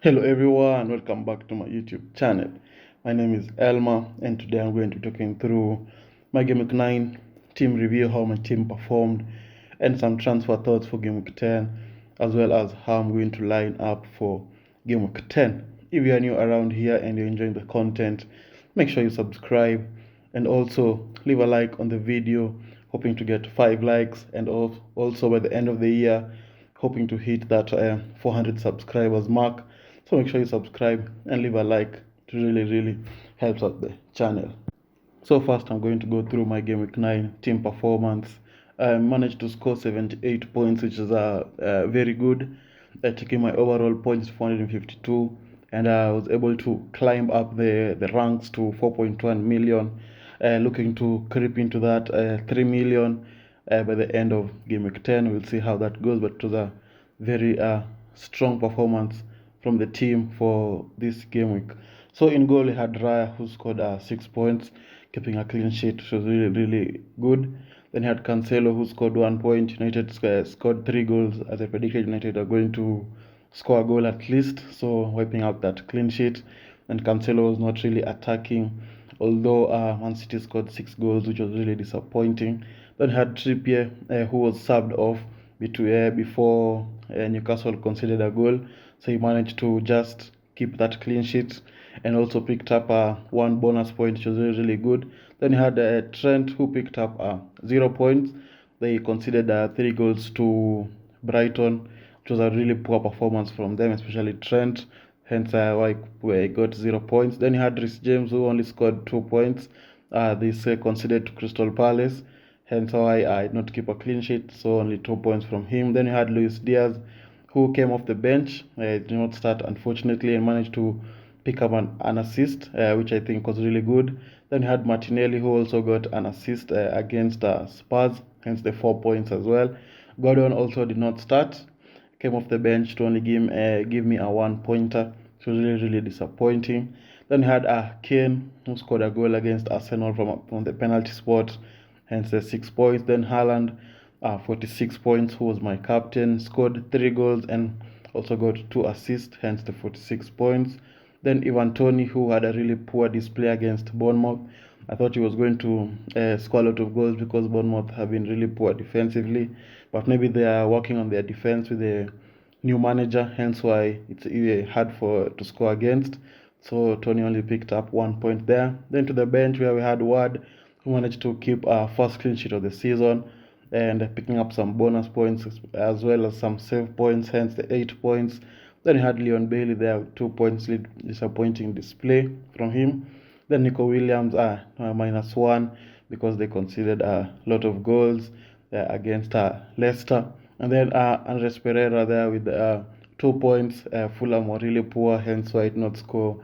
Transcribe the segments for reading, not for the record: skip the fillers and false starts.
Hello everyone, welcome back to my YouTube channel. My name is Elma and today I'm going to be talking through my Game Week 9 team review, how my team performed, and some transfer thoughts for Game Week 10, as well as how I'm going to line up for Game Week 10. If you are new around here and you're enjoying the content, make sure you subscribe and also leave a like on the video, hoping to get 5 likes, and also by the end of the year hoping to hit that 400 subscribers mark. So make sure you subscribe and leave a like. It really helps out the channel. So first I'm going to go through my Game Week 9 team performance. I managed to score 78 points, which is very good. Taking my overall points to 452, and I was able to climb up the ranks to 4.1 million. Looking to creep into that 3 million by the end of Game Week 10. We'll see how that goes, but it was a very strong performance from the team for this game week. So in goal, we had Raya, who scored 6 points, keeping a clean sheet, which was really good. Then he had Cancelo, who scored 1 point. United scored 3 goals. As I predicted, United are going to score a goal at least, so wiping out that clean sheet. And Cancelo was not really attacking, although Man City scored 6 goals, which was really disappointing. Then he had Trippier, who was subbed off before Newcastle conceded a goal, so he managed to just keep that clean sheet and also picked up one bonus point, which was really good. Then you had Trent, who picked up 0 points. They conceded 3 goals to Brighton, which was a really poor performance from them, especially Trent. Hence why I got 0 points. Then you had Reece James, who only scored 2 points. This conceded to Crystal Palace. Hence why I did not keep a clean sheet, so only 2 points from him. Then you had Luis Diaz, who came off the bench. Did not start, unfortunately, and managed to pick up an assist, which I think was really good. Then you had Martinelli, who also got an assist against Spurs, hence the 4 points as well. Gordon also did not start, came off the bench to only give me a 1-pointer. It was really disappointing. Then you had Kane, who scored a goal against Arsenal from the penalty spot, hence the 6 points. Then Haaland, 46 points, who was my captain, scored 3 goals and also got 2 assists, hence the 46 points. Then Ivan Toney, who had a really poor display against Bournemouth. I thought he was going to score a lot of goals because Bournemouth have been really poor defensively, but maybe they are working on their defense with the new manager, hence why it's hard to score against. So Tony only picked up 1 point there. Then to the bench where we had Ward, who managed to keep our first clean sheet of the season and picking up some bonus points as well as some save points, hence the 8 points. Then you had Leon Bailey there with 2 points, disappointing display from him. Then Nico Williams -1 because they conceded a lot of goals against Leicester. And then Andres Pereira there with 2 points. Fulham were really poor, hence why I did not score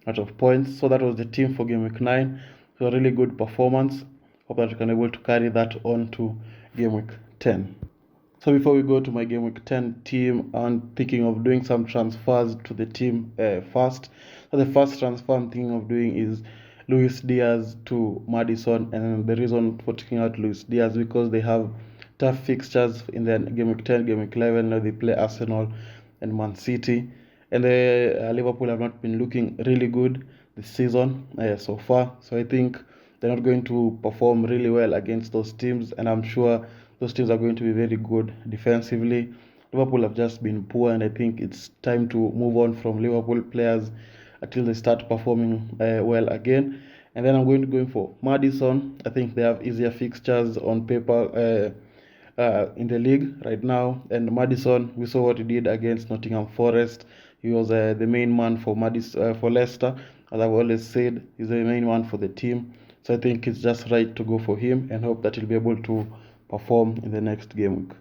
a lot of points. So that was the team for Game Week 9. So a really good performance. Hope that we can be able to carry that on to Game Week 10. So before we go to my Game Week 10 team, I'm thinking of doing some transfers to the team first. So the first transfer I'm thinking of doing is Luis Diaz to Madison, and the reason for taking out Luis Diaz because they have tough fixtures in the Game Week 10, Game Week 11. Now they play Arsenal and Man City, and Liverpool have not been looking really good this season so far. So I think they're not going to perform really well against those teams, and I'm sure those teams are going to be very good defensively. Liverpool have just been poor, and I think it's time to move on from Liverpool players until they start performing well again. And then I'm going to go for Madison. I think they have easier fixtures on paper in the league right now. And Madison, we saw what he did against Nottingham Forest. He was the main man for for Leicester. As I've always said, he's the main one for the team. So I think it's just right to go for him and hope that he'll be able to perform in the next game week.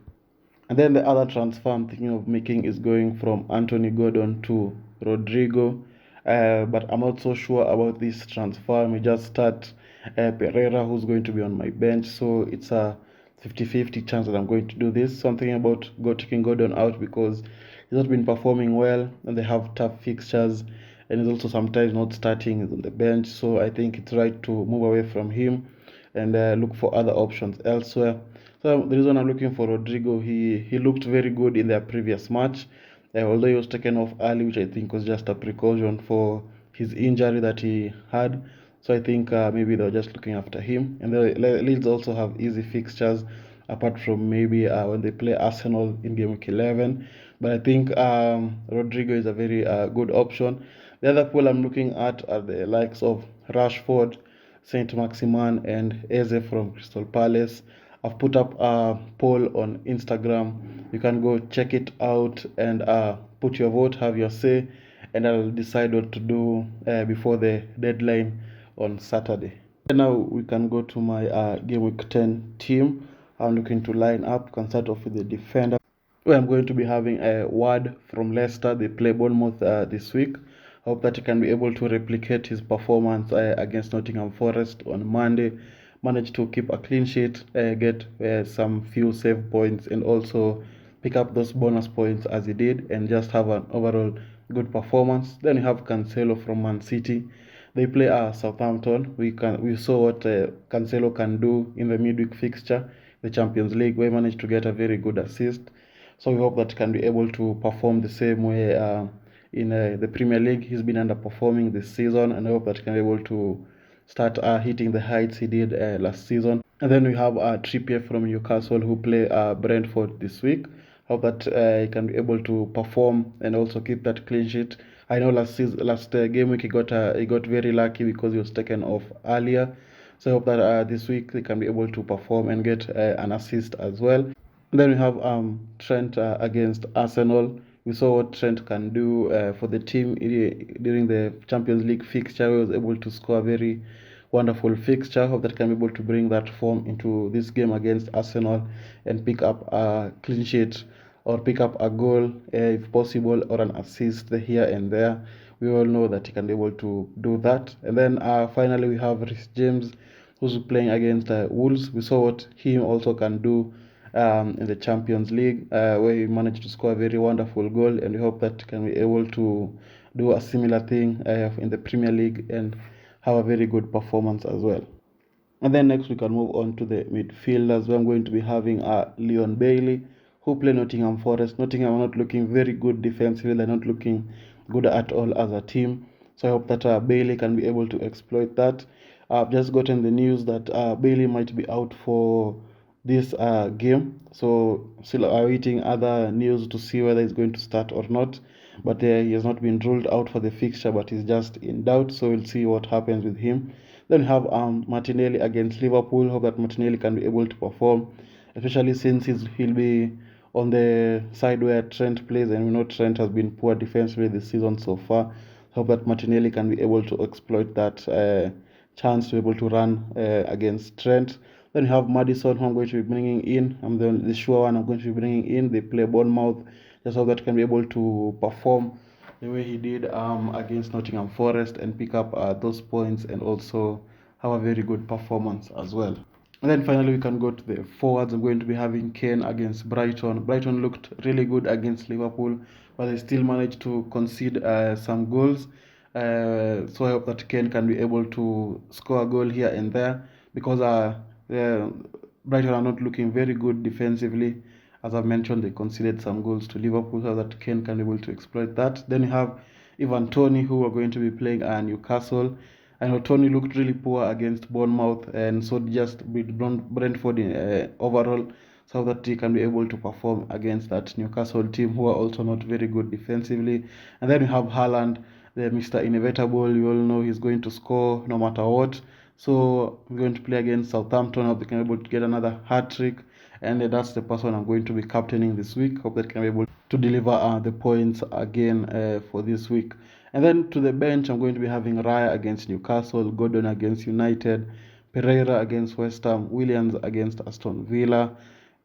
And then the other transfer I'm thinking of making is going from Anthony Gordon to Rodrigo. But I'm not so sure about this transfer. I may just start Pereira, who's going to be on my bench. So it's a 50-50 chance that I'm going to do this. So I'm thinking about taking Gordon out because he's not been performing well and they have tough fixtures. And he's also sometimes not starting, he's on the bench. So I think it's right to move away from him and look for other options elsewhere. So the reason I'm looking for Rodrigo, he looked very good in their previous match although he was taken off early, which I think was just a precaution for his injury that he had. So I think maybe they were just looking after him. And the Leeds also have easy fixtures, apart from maybe when they play Arsenal in game week 11. But I think Rodrigo is a very good option. The other pool I'm looking at are the likes of Rashford, Saint Maximin, and Eze from Crystal Palace. I've put up a poll on Instagram. You can go check it out and put your vote, have your say, and I'll decide what to do before the deadline on Saturday. And now we can go to my game week 10 team. I'm looking to line up. Can start off with the defender, where I'm going to be having a Ward from Leicester. They play Bournemouth this week. Hope that he can be able to replicate his performance against Nottingham Forest on Monday. Manage to keep a clean sheet, get some few save points, and also pick up those bonus points as he did, and just have an overall good performance. Then you have Cancelo from Man City. They play Southampton. We saw what Cancelo can do in the midweek fixture, the Champions League, where he managed to get a very good assist. So we hope that he can be able to perform the same way in the Premier League. He's been underperforming this season, and I hope that he can be able to start hitting the heights he did last season. And then we have Trippier from Newcastle, who play Brentford this week. Hope that he can be able to perform and also keep that clean sheet. I know last game week he got very lucky because he was taken off earlier. So I hope that this week they can be able to perform and get an assist as well. Then we have Trent against Arsenal. We saw what Trent can do for the team during the Champions League fixture. He was able to score a very wonderful fixture. Hope that can be able to bring that form into this game against Arsenal and pick up a clean sheet or pick up a goal if possible, or an assist here and there. We all know that he can be able to do that. And then finally we have Reece James, who's playing against Wolves. We saw what he also can do in the Champions League, where he managed to score a very wonderful goal, and we hope that he can be able to do a similar thing in the Premier League and have a very good performance as well. And then next we can move on to the midfielders, where I'm going to be having Leon Bailey, who play Nottingham Forest. Nottingham are not looking very good defensively. They're not looking good at all as a team. So I hope that Bailey can be able to exploit that. I've just gotten the news that Bailey might be out for this game. So still awaiting other news to see whether he's going to start or not. But he has not been ruled out for the fixture, but he's just in doubt. So we'll see what happens with him. Then we have Martinelli against Liverpool. Hope that Martinelli can be able to perform, especially since he'll be on the side where Trent plays, and we know Trent has been poor defensively this season so far. Hope that Martinelli can be able to exploit that chance to be able to run against Trent. Then we have Maddison, who I'm going to be bringing in. I'm the sure one I'm going to be bringing in. They play Bournemouth. Just hope that can be able to perform the way he did against Nottingham Forest and pick up those points and also have a very good performance as well. And then finally we can go to the forwards. I'm going to be having Kane against Brighton. Brighton looked really good against Liverpool, but they still managed to concede some goals. So I hope that Kane can be able to score a goal here and there, because Brighton are not looking very good defensively. As I've mentioned, they conceded some goals to Liverpool, so that Kane can be able to exploit that. Then you have Ivan Toney, who are going to be playing Newcastle. I know Toney looked really poor against Bournemouth, and so just with Brentford in overall, so that he can be able to perform against that Newcastle team, who are also not very good defensively. And then we have Haaland, the Mr. Inevitable. You all know he's going to score no matter what. So we're going to play against Southampton. Hope they can be able to get another hat-trick, and that's the person I'm going to be captaining this week. Hope that can be able to deliver the points again for this week. And then to the bench, I'm going to be having Raya against Newcastle, Gordon against United, Pereira against West Ham, Williams against Aston Villa.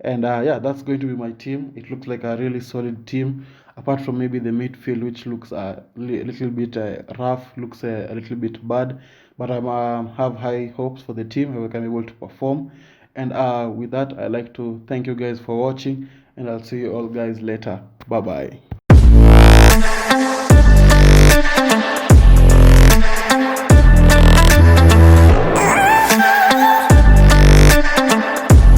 And that's going to be my team. It looks like a really solid team, apart from maybe the midfield, which looks a little bit rough, looks a little bit bad. But I have high hopes for the team, who can be able to perform. And with that, I'd like to thank you guys for watching, and I'll see you all guys later. Bye-bye.